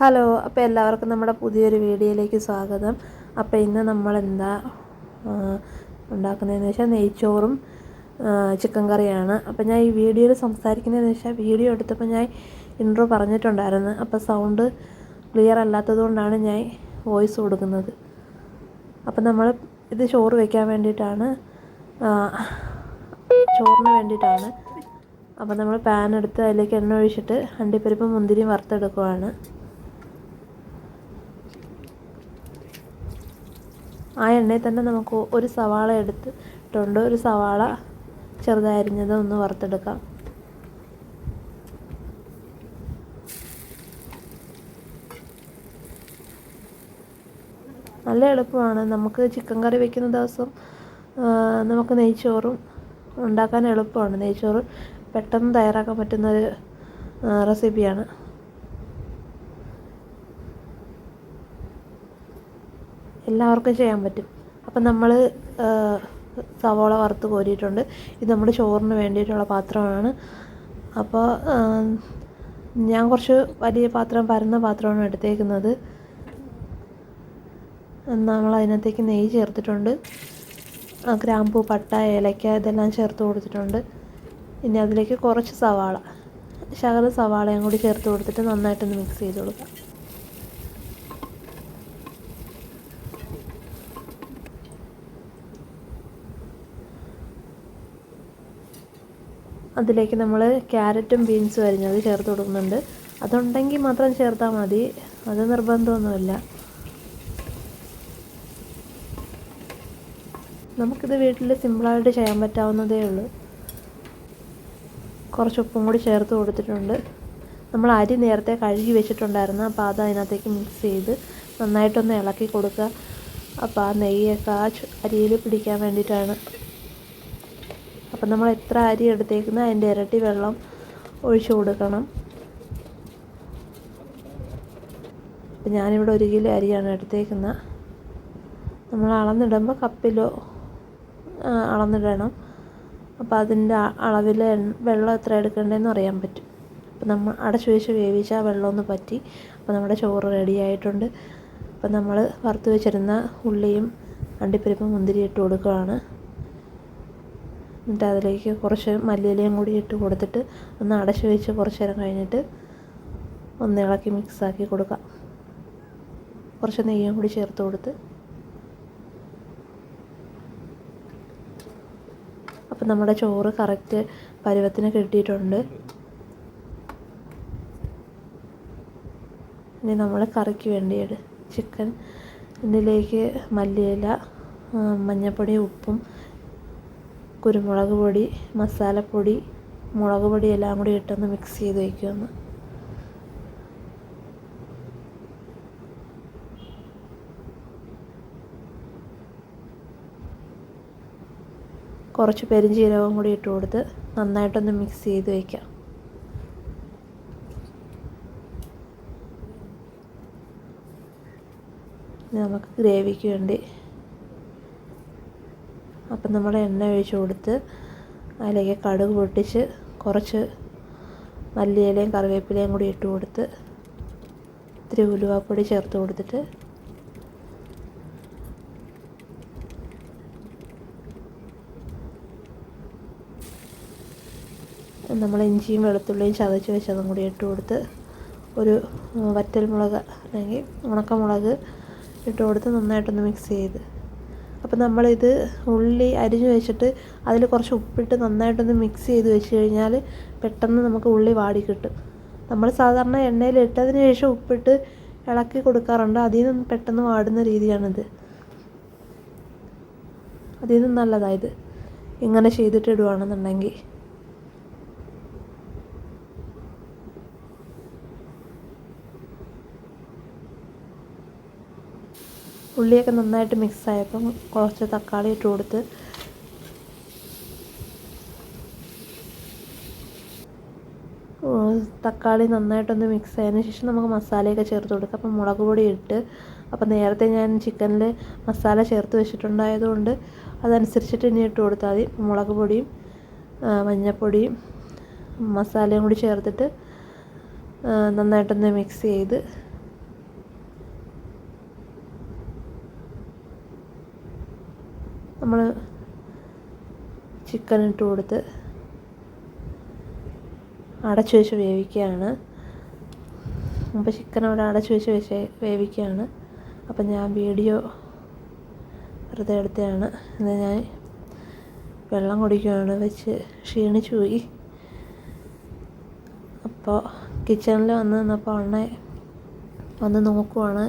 Hello, അപ്പോൾ എല്ലാവർക്കും നമ്മുടെ പുതിയൊരു വീഡിയോയിലേക്ക് സ്വാഗതം. അപ്പോൾ ഇന്ന് നമ്മളെന്താ ഉണ്ടാക്കുന്നതെന്ന് വെച്ചാൽ നെയ്ച്ചോറും ചിക്കൻ കറിയാണ്. അപ്പോൾ ഞാൻ ഈ വീഡിയോയിൽ സംസാരിക്കുന്നതെന്ന് വെച്ചാൽ വീഡിയോ എടുത്തപ്പോൾ ഞാൻ ഇൻട്രോ പറഞ്ഞിട്ടുണ്ടായിരുന്നു. അപ്പോൾ സൗണ്ട് ക്ലിയർ അല്ലാത്തതുകൊണ്ടാണ് ഞാൻ വോയിസ് കൊടുക്കുന്നത്. അപ്പോൾ നമ്മൾ ഇത് ചോറ് വയ്ക്കാൻ വേണ്ടിയിട്ടാണ്, ചോറിന് വേണ്ടിയിട്ടാണ്. അപ്പോൾ നമ്മൾ പാൻ എടുത്ത് അതിലേക്ക് എണ്ണ ഒഴിച്ചിട്ട് അണ്ടിപ്പരിപ്പ് മുന്തിരി വറുത്തെടുക്കുകയാണ്. ആ എണ്ണയിൽ തന്നെ നമുക്ക് ഒരു സവാള എടുത്തിട്ടുണ്ട്. ഒരു സവാള ചെറുതായിരിഞ്ഞത് ഒന്ന് വറുത്തെടുക്കാം. നല്ല എളുപ്പമാണ്. നമുക്ക് ചിക്കൻ കറി വയ്ക്കുന്ന ദിവസം നമുക്ക് നെയ്ച്ചോറും ഉണ്ടാക്കാൻ എളുപ്പമാണ്. നെയ്ച്ചോറ് പെട്ടെന്ന് തയ്യാറാക്കാൻ പറ്റുന്നൊരു റെസിപ്പിയാണ്. എല്ലാവർക്കും ചെയ്യാൻ പറ്റും. അപ്പം നമ്മൾ സവാള വറുത്ത് കോരിയിട്ടുണ്ട്. ഇത് നമ്മുടെ ചോറിന് വേണ്ടിയിട്ടുള്ള പാത്രമാണ്. അപ്പോൾ ഞാൻ കുറച്ച് വലിയ പാത്രം, പരന്ന പാത്രമാണ് എടുത്തേക്കുന്നത്. നമ്മൾ അതിനകത്തേക്ക് നെയ്യ് ചേർത്തിട്ടുണ്ട്. ഗ്രാമ്പൂ, പട്ട, ഏലക്ക ഇതെല്ലാം ചേർത്ത് കൊടുത്തിട്ടുണ്ട്. ഇനി അതിലേക്ക് കുറച്ച് ശകല സവാളയും കൂടി ചേർത്ത് കൊടുത്തിട്ട് നന്നായിട്ടൊന്ന് മിക്സ് ചെയ്ത് കൊടുക്കാം. അതിലേക്ക് നമ്മൾ ക്യാരറ്റും ബീൻസും അരിഞ്ഞത് ചേർത്ത് കൊടുക്കുന്നുണ്ട്. അതുണ്ടെങ്കിൽ മാത്രം ചേർത്താൽ മതി, അത് നിർബന്ധമൊന്നുമില്ല. നമുക്കിത് വീട്ടിൽ സിമ്പിളായിട്ട് ചെയ്യാൻ പറ്റാവുന്നതേ ഉള്ളൂ. കുറച്ച് ഉപ്പും കൂടി ചേർത്ത് കൊടുത്തിട്ടുണ്ട്. നമ്മൾ അരി നേരത്തെ കഴുകി വെച്ചിട്ടുണ്ടായിരുന്നു. അപ്പോൾ അത് അതിനകത്തേക്ക് മിക്സ് ചെയ്ത് നന്നായിട്ടൊന്ന് ഇളക്കി കൊടുക്കുക. അപ്പോൾ ആ നെയ്യൊക്കെ ആ അരിയിൽ പിടിക്കാൻ വേണ്ടിയിട്ടാണ്. അപ്പം നമ്മൾ എത്ര അരി എടുത്തേക്കുന്നത് അതിൻ്റെ ഇരട്ടി വെള്ളം ഒഴിച്ചു കൊടുക്കണം. അപ്പം ഞാനിവിടെ 1 കിലോ അരിയാണ് എടുത്തേക്കുന്നത്. നമ്മൾ അളന്നിടുമ്പോൾ കപ്പിലോ അളന്നിടണം. അപ്പോൾ അതിൻ്റെ അളവിൽ വെള്ളം എത്ര എടുക്കേണ്ടതെന്ന് അറിയാൻ പറ്റും. അപ്പം നമ്മൾ അടച്ചു വെച്ച് വേവിച്ചാൽ വെള്ളം ഒന്ന് പറ്റി. അപ്പോൾ നമ്മുടെ ചോറ് റെഡി ആയിട്ടുണ്ട്. അപ്പം നമ്മൾ വറുത്ത് വെച്ചിരുന്ന ഉള്ളിയും അണ്ടിപ്പരിപ്പും മുന്തിരി ഇട്ട് കൊടുക്കുകയാണ്. എന്നിട്ട് അതിലേക്ക് കുറച്ച് മല്ലിയിലയും കൂടി ഇട്ട് കൊടുത്തിട്ട് ഒന്ന് അടച്ചു വെച്ച് കുറച്ച് നേരം കഴിഞ്ഞിട്ട് ഒന്ന് ഇളക്കി മിക്സാക്കി കൊടുക്കാം. കുറച്ച് നെയ്യും കൂടി ചേർത്ത് കൊടുത്ത്. അപ്പം നമ്മുടെ ചോറ് കറക്റ്റ് പരുവത്തിന് കിട്ടിയിട്ടുണ്ട്. ഇനി നമ്മൾ കറിക്ക് വേണ്ടി ചിക്കൻ ഇതിലേക്ക് മല്ലിയില, മഞ്ഞൾപ്പൊടി, ഉപ്പും കുരുമുളക് പൊടി, മസാലപ്പൊടി, മുളക് പൊടി എല്ലാം കൂടി ഇട്ടൊന്ന് മിക്സ് ചെയ്ത് വയ്ക്കുമെന്ന്. കുറച്ച് പെരുംജീരകവും കൂടി ഇട്ട് കൊടുത്ത് നന്നായിട്ടൊന്ന് മിക്സ് ചെയ്ത് വയ്ക്കാം. നമുക്ക് ഗ്രേവിക്ക് വേണ്ടി അപ്പം നമ്മൾ എണ്ണ ഒഴിച്ച് കൊടുത്ത് അതിലേക്ക് കടുക് പൊട്ടിച്ച് കുറച്ച് മല്ലിയിലയും കറിവേപ്പിലയും കൂടി ഇട്ട് കൊടുത്ത് ഇത്തിരി ഉലുവാപ്പൊടി ചേർത്ത് കൊടുത്തിട്ട് നമ്മൾ ഇഞ്ചിയും വെളുത്തുള്ളിയും ചതച്ച് വെച്ചതും കൂടി ഇട്ട് കൊടുത്ത് ഒരു വറ്റൽമുളക് അല്ലെങ്കിൽ ഉണക്കമുളക് ഇട്ട് കൊടുത്ത് നന്നായിട്ടൊന്ന് മിക്സ് ചെയ്ത്. അപ്പോൾ നമ്മളിത് ഉള്ളി അരിഞ്ഞു വെച്ചിട്ട് അതിൽ കുറച്ച് ഉപ്പിട്ട് നന്നായിട്ടൊന്ന് മിക്സ് ചെയ്ത് വെച്ച് കഴിഞ്ഞാൽ പെട്ടെന്ന് നമുക്ക് ഉള്ളി വാടി കിട്ടും. നമ്മൾ സാധാരണ എണ്ണയിൽ ഇട്ടതിന് ശേഷം ഉപ്പിട്ട് ഇളക്കി കൊടുക്കാറുണ്ട്. അതിൽ നിന്ന് പെട്ടെന്ന് വാടുന്ന രീതിയാണിത്. അതിൽ നിന്ന് നല്ലതായത് ഇങ്ങനെ ചെയ്തിട്ട് ഇടുകയാണെന്നുണ്ടെങ്കിൽ. ഉള്ളിയൊക്കെ നന്നായിട്ട് മിക്സായപ്പം കുറച്ച് തക്കാളി ഇട്ട് കൊടുത്ത് തക്കാളി നന്നായിട്ടൊന്ന് മിക്സ് ആയതിനു ശേഷം നമുക്ക് മസാലയൊക്കെ ചേർത്ത് കൊടുക്കാം. അപ്പം മുളക് പൊടി ഇട്ട്, അപ്പം നേരത്തെ ഞാൻ ചിക്കനിൽ മസാല ചേർത്ത് വെച്ചിട്ടുണ്ടായതുകൊണ്ട് അതനുസരിച്ചിട്ട് ഇനി ഇട്ട് കൊടുത്താൽ മതി. മുളക് പൊടിയും മഞ്ഞൾപ്പൊടിയും മസാലയും കൂടി ചേർത്തിട്ട് നന്നായിട്ടൊന്ന് മിക്സ് ചെയ്ത് നമ്മൾ ചിക്കൻ ഇട്ട് കൊടുത്ത് അടച്ചു വെച്ച് വേവിക്കുകയാണ്. അപ്പോൾ ചിക്കൻ അവിടെ അടച്ചു വെച്ച് വേവിക്കുകയാണ്. അപ്പം ഞാൻ വീഡിയോ വെറുതെ എടുത്തതാണ്. എന്നാൽ ഞാൻ വെള്ളം കുടിക്കുകയാണ്, വെച്ച് ക്ഷീണിച്ചു പോയി. അപ്പോൾ കിച്ചണിൽ വന്ന് നിന്നപ്പോൾ അണ്ണൻ വന്ന് നോക്കുവാണ്,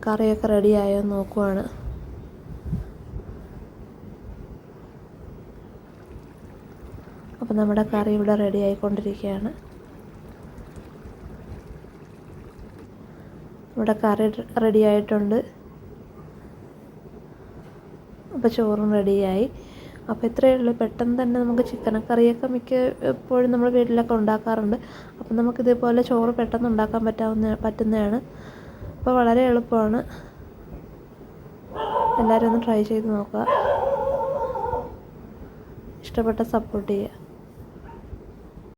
കറിയൊക്കെ റെഡിയായോ എന്ന് നോക്കുവാണ്. അപ്പോൾ നമ്മുടെ കറി ഇവിടെ റെഡി ആയിക്കൊണ്ടിരിക്കുകയാണ്. ഇവിടെ കറി റെഡി ആയിട്ടുണ്ട്. അപ്പോൾ ചോറും റെഡിയായി. അപ്പോൾ ഇത്രയേ ഉള്ളൂ. പെട്ടെന്ന് തന്നെ നമുക്ക് ചിക്കൻ കറിയൊക്കെ എപ്പോഴും നമ്മൾ വീട്ടിലൊക്കെ ഉണ്ടാക്കാറുണ്ട്. അപ്പം നമുക്കിതേപോലെ ചോറ് പെട്ടെന്ന് ഉണ്ടാക്കാൻ പറ്റുന്നതാണ്. അപ്പോൾ വളരെ എളുപ്പമാണ്. എല്ലാവരും ഒന്ന് ട്രൈ ചെയ്ത് നോക്കുക. ഇഷ്ടപ്പെട്ട സപ്പോർട്ട് ചെയ്യുക.